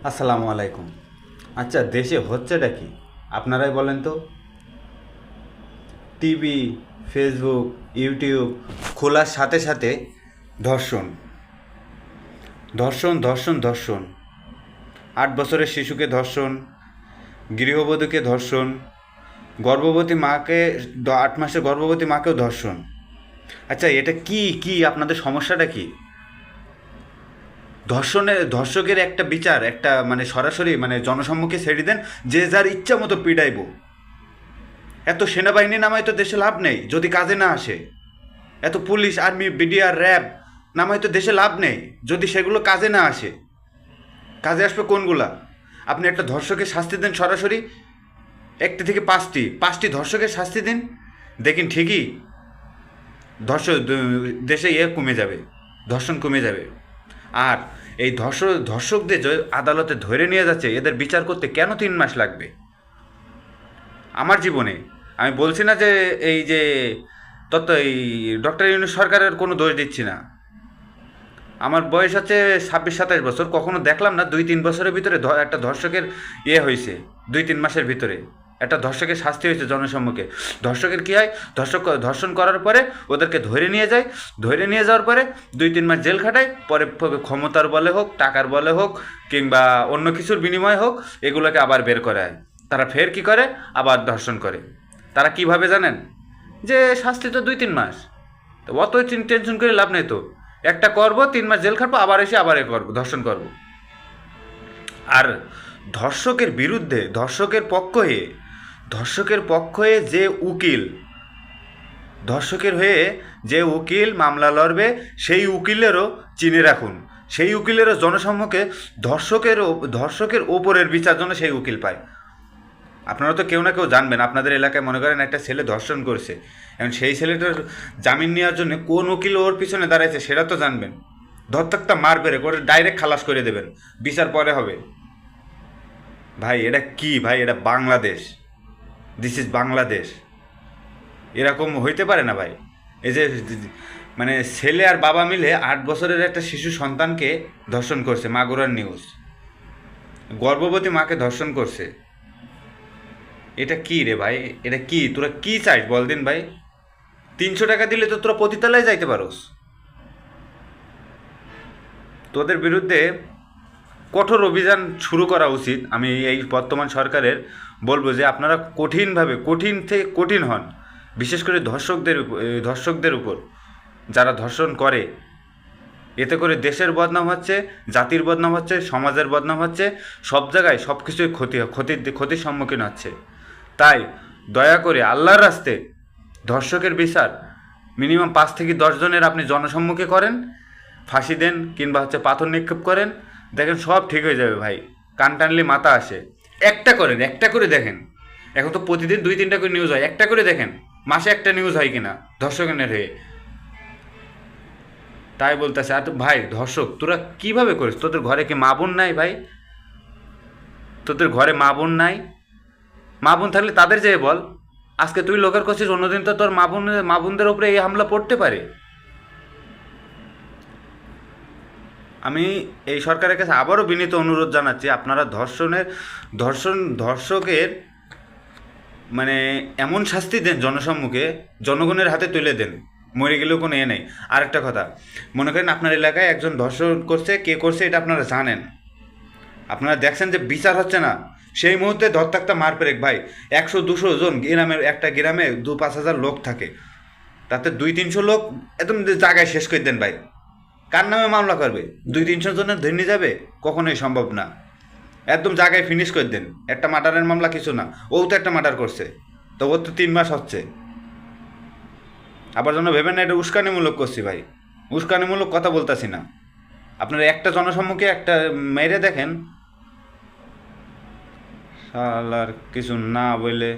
আসসালামু আলাইকুম। আচ্ছা, দেশে হচ্ছেটা কি আপনারাই বলেন তো? টিভি, ফেসবুক, ইউটিউব খোলার সাথে সাথে ধর্ষণ, ধর্ষণ, ধর্ষণ, ধর্ষণ। 8 বছরের শিশুকে ধর্ষণ, গৃহবধূকে ধর্ষণ, গর্ভবতী মাকে, 8 মাসের গর্ভবতী মাকেও ধর্ষণ। আচ্ছা, এটা কি কি আপনাদের সমস্যাটা কি? ধর্ষকের একটা বিচার, একটা মানে সরাসরি মানে জনসম্মুখে ছেড়ে দেন, যে যার ইচ্ছা মতো পিটাইব। এত সেনাবাহিনী নামায় তো দেশে লাভ নেই যদি কাজে না আসে। এত পুলিশ, আর্মি, বিডিআর, র্যাব নামায় তো দেশে লাভ নেই যদি সেগুলো কাজে না আসে। কাজে আসবে কোনগুলা? আপনি একটা ধর্ষকের শাস্তি দেন সরাসরি, 1 থেকে 5টি ধর্ষকের শাস্তি দিন, দেখেন ঠিকই ধর্ষক দেশে কমে যাবে, ধর্ষণ কমে যাবে। আর এই ধর্ষকদের যে আদালতে ধরে নিয়ে যাচ্ছে, এদের বিচার করতে কেন 3 মাস লাগবে? আমার জীবনে, আমি বলছি না যে এই যে এই ডক্টর ইউনূস সরকারের কোনো দোষ দিচ্ছি না। আমার বয়স হচ্ছে 26-27 বছর, কখনো দেখলাম না 2-3 বছরের ভিতরে একটা ধর্ষকের হয়েছে। 2-3 মাসের ভিতরে একটা ধর্ষকের শাস্তি হয়েছে জনসম্মুখে। ধর্ষকের কী হয়? ধর্ষণ করার পরে ওদেরকে ধরে নিয়ে যায়, ধরে নিয়ে যাওয়ার পরে 2-3 মাস জেল খাটায়, পরে ক্ষমতার বলে হোক, টাকার বলে হোক, কিংবা অন্য কিছুর বিনিময়ে হোক, এগুলোকে আবার বের করে আয়। তারা ফের কি করে? আবার ধর্ষণ করে। তারা কিভাবে জানেন? যে শাস্তি তো 2-3 মাস, তো অত টেনশন করে লাভ নেই তো। একটা করবো, 3 মাস জেল খাটবো, আবার এসে আবার করবো, ধর্ষণ করবো। আর ধর্ষকের বিরুদ্ধে, ধর্ষকের পক্ষ হয়ে যে উকিল, ধর্ষকের হয়ে যে উকিল মামলা লড়বে, সেই উকিলেরও চিনে রাখুন, সেই উকিলেরও জনসম্মুখে ধর্ষকের ওপরের বিচার জন্য সেই উকিল পায়। আপনারা তো কেউ না কেউ জানবেন, আপনাদের এলাকায় মনে করেন একটা ছেলে ধর্ষণ করছে, এখন সেই ছেলেটার জামিন নেওয়ার জন্য কোন উকিল ওর পিছনে দাঁড়াইছে সেটা তো জানবেন। ধরতাকটা মার বেড়ে করে ডাইরেক্ট খালাস করে দেবেন, বিচার পরে হবে। ভাই এটা কি ভাই? এটা বাংলাদেশ, দিস ইজ বাংলাদেশ। এরকম হইতে পারে না ভাই। এই যে মানে ছেলে আর বাবা মিলে 8 বছরের একটা শিশু সন্তানকে ধর্ষণ করছে, মাগুরার নিউজ। গর্ভবতী মাকে ধর্ষণ করছে। এটা কি রে ভাই? এটা কি? তোরা কি চাইস বল দিন ভাই? 300 টাকা দিলে তো তোরা পতিতালয়ে যাইতে পারোস। তোদের বিরুদ্ধে কঠোর অভিযান শুরু করা উচিত। আমি এই বর্তমান সরকারের বলবো যে আপনারা কঠিনভাবে, কঠিন থেকে কঠিন হন, বিশেষ করে ধর্ষকদের উপর, যারা ধর্ষণ করে। এতে করে দেশের বদনাম হচ্ছে, জাতির বদনাম হচ্ছে, সমাজের বদনাম হচ্ছে, সব জায়গায় সব কিছুই ক্ষতির সম্মুখীন হচ্ছে। তাই দয়া করে আল্লাহর রাস্তে ধর্ষকের বিচার মিনিমাম 5 থেকে 10 জনের আপনি জনসম্মুখে করেন, ফাঁসি দেন, কিংবা পাথর নিক্ষেপ করেন, দেখেন সব ঠিক হয়ে যাবে ভাই। কান টানলে মাথা আসে। একটা করেন, একটা করে দেখেন। এখন তো প্রতিদিন 2-3টা করে নিউজ হয়, একটা করে দেখেন মাসে একটা নিউজ হয় কিনা ধর্ষকের হয়ে। তাই বলতেছে। আর ভাই ধর্ষক তোরা কিভাবে করিস? তোদের ঘরে কি মা বোন নাই ভাই? তোদের ঘরে মা বোন নাই? মা বোন থাকলে তাদের যেয়ে বল। আজকে তুই লোকের করছিস, অন্যদিন তো তোর মা বোনদের উপরে এই হামলা পড়তে পারে। আমি এই সরকারের কাছে আবারও বিনীত অনুরোধ জানাচ্ছি, আপনারা ধর্ষকের মানে এমন শাস্তি দেন জনসম্মুখে, জনগণের হাতে তুলে দেন, মরে গেলেও কোনো নেই। আরেকটা কথা, মনে করেন আপনার এলাকায় একজন ধর্ষণ করছে, কে করছে এটা আপনারা জানেন, আপনারা দেখছেন যে বিচার হচ্ছে না, সেই মুহূর্তে ধরতাকটা মার পেরেক ভাই। 100-200 জন একটা গ্রামে 2-5 হাজার লোক থাকে, তাতে 200-300 লোক একদম জায়গায় শেষ করে দেন ভাই। কার নামে মামলা করবে? 200-300 জনের ধরে যাবে? কখনোই সম্ভব না। একদম জায়গায় ফিনিশ করে দেন। একটা মার্ডারের মামলা কিছু না, ও তো একটা মার্ডার করছে, তো ওর তো 3 মাস হচ্ছে। আবার যেন ভেবেন না এটা উস্কানিমূলক করছি ভাই, উস্কানিমূলক কথা বলতেছি না। আপনারা একটা জনসম্মুখে একটা মেরে দেখেন, শালার কিছু না বলে